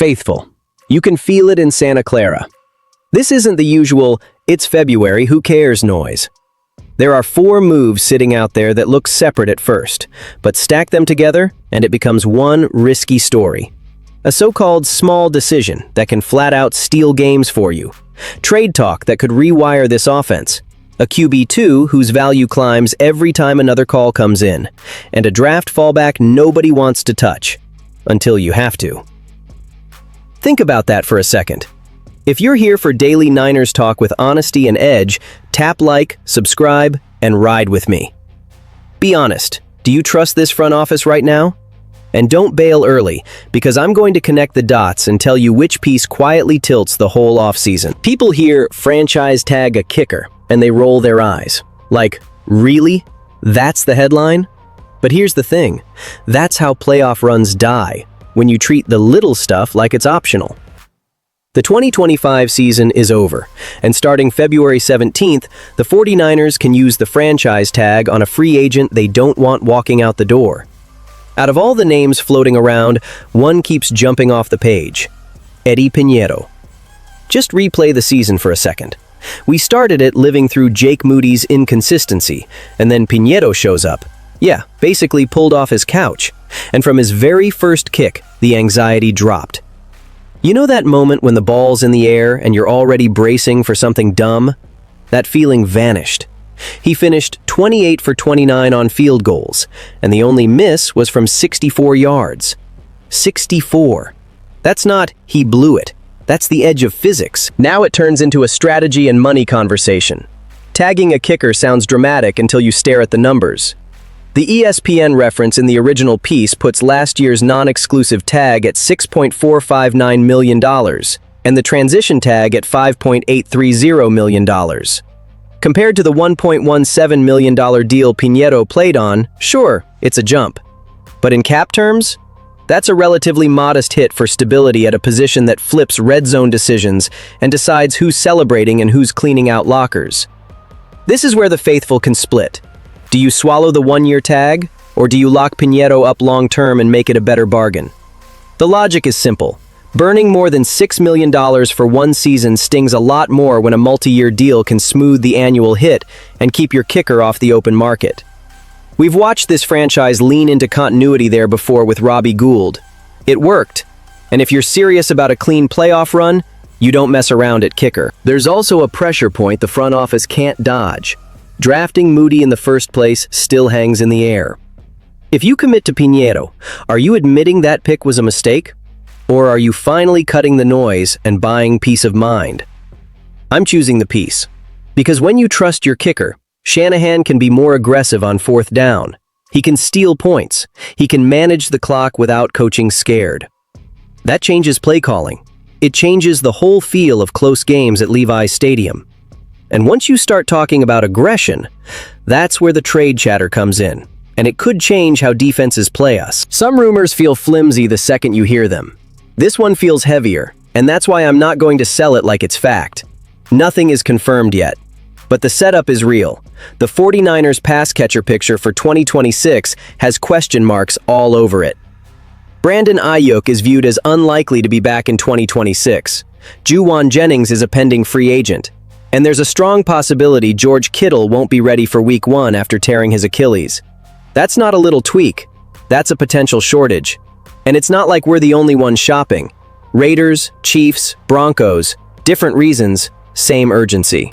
Faithful. You can feel it in Santa Clara. This isn't the usual, "it's February, who cares" noise. There are 4 moves sitting out there that look separate at first, but stack them together and it becomes one risky story. A so-called small decision that can flat out steal games for you. Trade talk that could rewire this offense. A QB2 whose value climbs every time another call comes in. And a draft fallback nobody wants to touch. Until you have to. Think about that for a second. If you're here for daily Niners talk with honesty and edge, tap like, subscribe, and ride with me. Be honest, do you trust this front office right now? And don't bail early, because I'm going to connect the dots and tell you which piece quietly tilts the whole offseason. People hear franchise tag a kicker, and they roll their eyes. Like, really? That's the headline? But here's the thing. That's how playoff runs die, when you treat the little stuff like it's optional. The 2025 season is over, and starting February 17th, the 49ers can use the franchise tag on a free agent they don't want walking out the door. Out of all the names floating around, one keeps jumping off the page. Eddie Piñeiro. Just replay the season for a second. We started it living through Jake Moody's inconsistency, and then Piñeiro shows up. Yeah, basically pulled off his couch. And from his very first kick, the anxiety dropped. You know that moment when the ball's in the air and you're already bracing for something dumb? That feeling vanished. He finished 28 for 29 on field goals, and the only miss was from 64 yards. 64. That's not, he blew it. That's the edge of physics. Now it turns into a strategy and money conversation. Tagging a kicker sounds dramatic until you stare at the numbers. The ESPN reference in the original piece puts last year's non-exclusive tag at $6.459 million, and the transition tag at $5.830 million. Compared to the $1.17 million deal Piñeiro played on, sure, it's a jump. But in cap terms, that's a relatively modest hit for stability at a position that flips red zone decisions and decides who's celebrating and who's cleaning out lockers. This is where the faithful can split. Do you swallow the one-year tag, or do you lock Piñeiro up long-term and make it a better bargain? The logic is simple. Burning more than $6 million for one season stings a lot more when a multi-year deal can smooth the annual hit and keep your kicker off the open market. We've watched this franchise lean into continuity there before with Robbie Gould. It worked. And if you're serious about a clean playoff run, you don't mess around at kicker. There's also a pressure point the front office can't dodge. Drafting Moody in the first place still hangs in the air. If you commit to Piñeiro, are you admitting that pick was a mistake? Or are you finally cutting the noise and buying peace of mind? I'm choosing the peace. Because when you trust your kicker, Shanahan can be more aggressive on 4th down. He can steal points. He can manage the clock without coaching scared. That changes play calling. It changes the whole feel of close games at Levi's Stadium. And once you start talking about aggression, that's where the trade chatter comes in. And it could change how defenses play us. Some rumors feel flimsy the second you hear them. This one feels heavier, and that's why I'm not going to sell it like it's fact. Nothing is confirmed yet. But the setup is real. The 49ers pass catcher picture for 2026 has question marks all over it. Brandon Ayuk is viewed as unlikely to be back in 2026. Juwan Jennings is a pending free agent. And there's a strong possibility George Kittle won't be ready for Week 1 after tearing his Achilles. That's not a little tweak. That's a potential shortage. And it's not like we're the only ones shopping. Raiders, Chiefs, Broncos, different reasons, same urgency.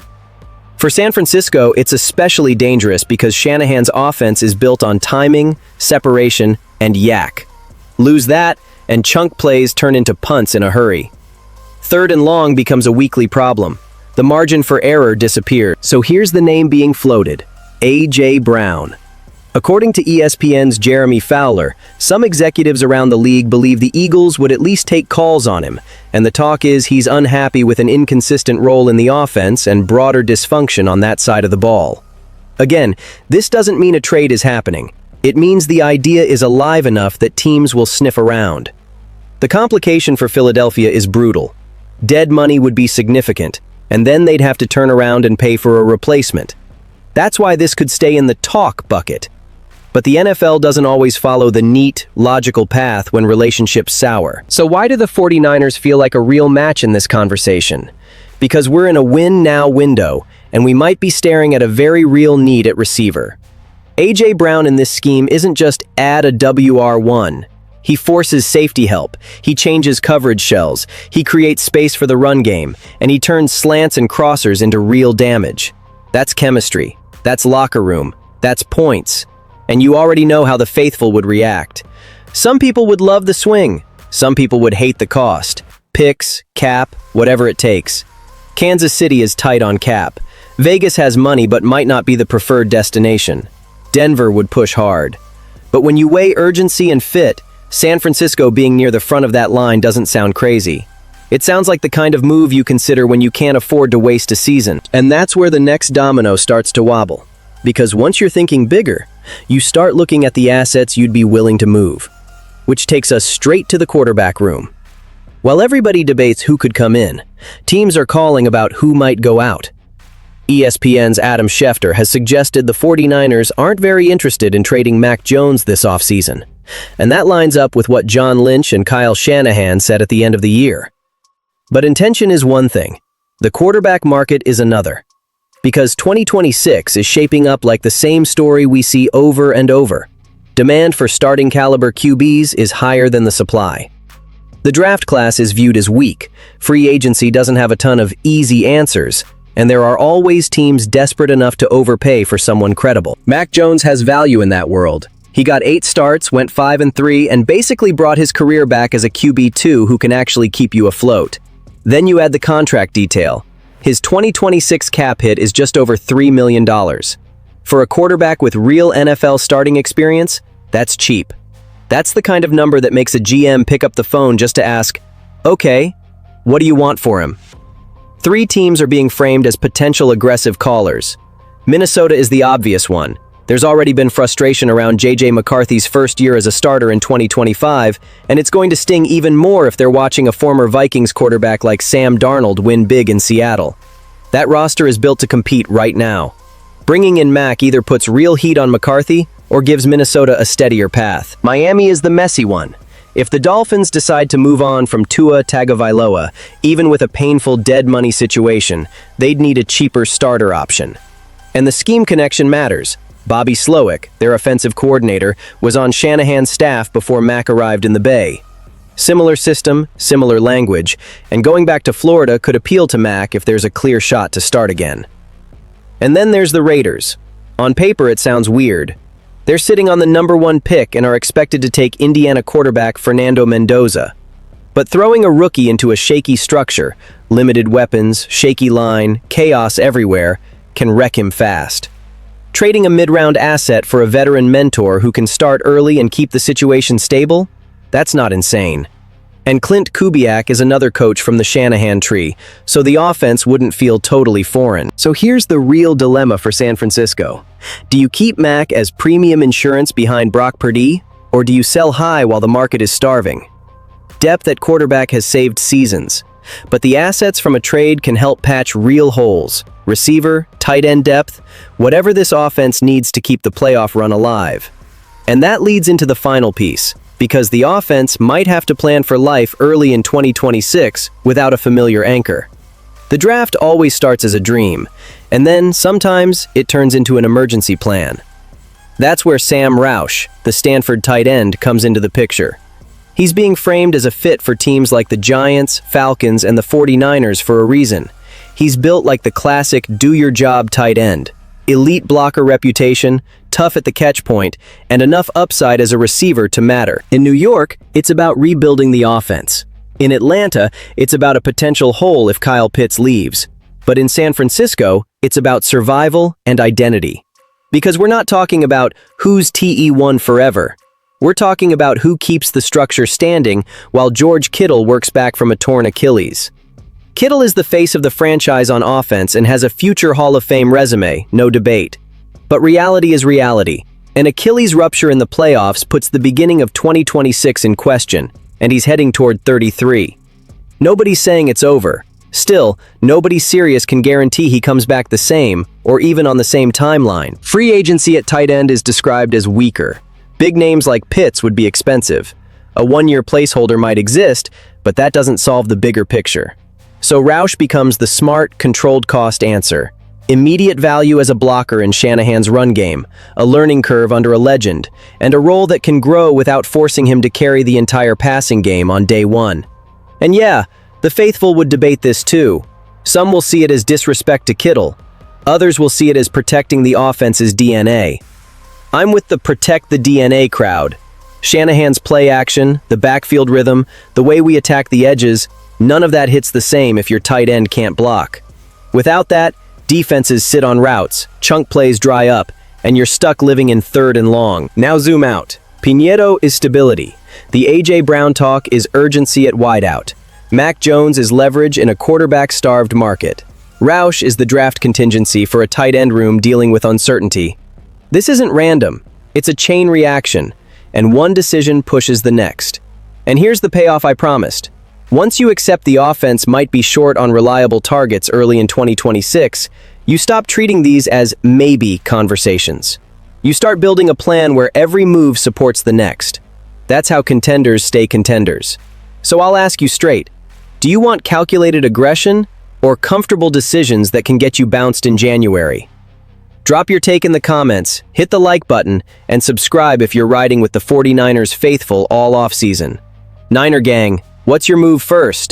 For San Francisco, it's especially dangerous because Shanahan's offense is built on timing, separation, and yak. Lose that, and chunk plays turn into punts in a hurry. 3rd and long becomes a weekly problem. The margin for error disappeared. So here's the name being floated, A.J. Brown. According to ESPN's Jeremy Fowler, some executives around the league believe the Eagles would at least take calls on him, and the talk is he's unhappy with an inconsistent role in the offense and broader dysfunction on that side of the ball. Again, this doesn't mean a trade is happening. It means the idea is alive enough that teams will sniff around. The complication for Philadelphia is brutal. Dead money would be significant, and then they'd have to turn around and pay for a replacement. That's why this could stay in the talk bucket. But the NFL doesn't always follow the neat, logical path when relationships sour. So why do the 49ers feel like a real match in this conversation? Because we're in a win-now window, and we might be staring at a very real need at receiver. A.J. Brown in this scheme isn't just add a WR1. He forces safety help, he changes coverage shells, he creates space for the run game, and he turns slants and crossers into real damage. That's chemistry, that's locker room, that's points. And you already know how the faithful would react. Some people would love the swing, some people would hate the cost. Picks, cap, whatever it takes. Kansas City is tight on cap. Vegas has money but might not be the preferred destination. Denver would push hard. But when you weigh urgency and fit, San Francisco being near the front of that line doesn't sound crazy. It sounds like the kind of move you consider when you can't afford to waste a season. And that's where the next domino starts to wobble. Because once you're thinking bigger, you start looking at the assets you'd be willing to move. Which takes us straight to the quarterback room. While everybody debates who could come in, teams are calling about who might go out. ESPN's Adam Schefter has suggested the 49ers aren't very interested in trading Mac Jones this offseason. And that lines up with what John Lynch and Kyle Shanahan said at the end of the year. But intention is one thing. The quarterback market is another. Because 2026 is shaping up like the same story we see over and over. Demand for starting caliber QBs is higher than the supply. The draft class is viewed as weak. Free agency doesn't have a ton of easy answers. And there are always teams desperate enough to overpay for someone credible. Mac Jones has value in that world. He got 8 starts, went 5-3, and basically brought his career back as a QB2 who can actually keep you afloat. Then you add the contract detail. His 2026 cap hit is just over $3 million. For a quarterback with real NFL starting experience, that's cheap. That's the kind of number that makes a GM pick up the phone just to ask, "Okay, what do you want for him?" 3 teams are being framed as potential aggressive callers. Minnesota is the obvious one. There's already been frustration around J.J. McCarthy's first year as a starter in 2025, and it's going to sting even more if they're watching a former Vikings quarterback like Sam Darnold win big in Seattle. That roster is built to compete right now. Bringing in Mac either puts real heat on McCarthy or gives Minnesota a steadier path. Miami is the messy one. If the Dolphins decide to move on from Tua Tagovailoa, even with a painful dead money situation, they'd need a cheaper starter option. And the scheme connection matters. Bobby Slowick, their offensive coordinator, was on Shanahan's staff before Mac arrived in the Bay. Similar system, similar language, and going back to Florida could appeal to Mac if there's a clear shot to start again. And then there's the Raiders. On paper it sounds weird. They're sitting on the #1 pick and are expected to take Indiana quarterback Fernando Mendoza. But throwing a rookie into a shaky structure, limited weapons, shaky line, chaos everywhere, can wreck him fast. Trading a mid-round asset for a veteran mentor who can start early and keep the situation stable? That's not insane. And Clint Kubiak is another coach from the Shanahan tree, so the offense wouldn't feel totally foreign. So here's the real dilemma for San Francisco. Do you keep Mac as premium insurance behind Brock Purdy, or do you sell high while the market is starving? Depth at quarterback has saved seasons, but the assets from a trade can help patch real holes. Receiver, tight end depth, whatever this offense needs to keep the playoff run alive. And that leads into the final piece, because the offense might have to plan for life early in 2026 without a familiar anchor. The draft always starts as a dream, and then sometimes it turns into an emergency plan. That's where Sam Roush, the Stanford tight end, comes into the picture. He's being framed as a fit for teams like the Giants, Falcons, and the 49ers for a reason. He's built like the classic do-your-job tight end. Elite blocker reputation, tough at the catch point, and enough upside as a receiver to matter. In New York, it's about rebuilding the offense. In Atlanta, it's about a potential hole if Kyle Pitts leaves. But in San Francisco, it's about survival and identity. Because we're not talking about who's TE1 forever. We're talking about who keeps the structure standing while George Kittle works back from a torn Achilles. Kittle is the face of the franchise on offense and has a future Hall of Fame resume, no debate. But reality is reality. An Achilles rupture in the playoffs puts the beginning of 2026 in question, and he's heading toward 33. Nobody's saying it's over, Still, nobody serious can guarantee he comes back the same, or even on the same timeline. Free agency at tight end is described as weaker. Big names like Pitts would be expensive. A one-year placeholder might exist, but that doesn't solve the bigger picture. So Roush becomes the smart, controlled cost answer. Immediate value as a blocker in Shanahan's run game, a learning curve under a legend, and a role that can grow without forcing him to carry the entire passing game on day one. And yeah, the faithful would debate this too. Some will see it as disrespect to Kittle. Others will see it as protecting the offense's DNA. I'm with the protect the DNA crowd. Shanahan's play action, the backfield rhythm, the way we attack the edges, none of that hits the same if your tight end can't block. Without that, defenses sit on routes, chunk plays dry up, and you're stuck living in third and long. Now zoom out. Pinedo is stability. The A.J. Brown talk is urgency at wideout. Mac Jones is leverage in a quarterback-starved market. Roush is the draft contingency for a tight end room dealing with uncertainty. This isn't random. It's a chain reaction, and one decision pushes the next. And here's the payoff I promised. Once you accept the offense might be short on reliable targets early in 2026, you stop treating these as maybe conversations. You start building a plan where every move supports the next. That's how contenders stay contenders. So I'll ask you straight. Do you want calculated aggression or comfortable decisions that can get you bounced in January? Drop your take in the comments, hit the like button, and subscribe if you're riding with the 49ers faithful all offseason. Niner gang, what's your move first?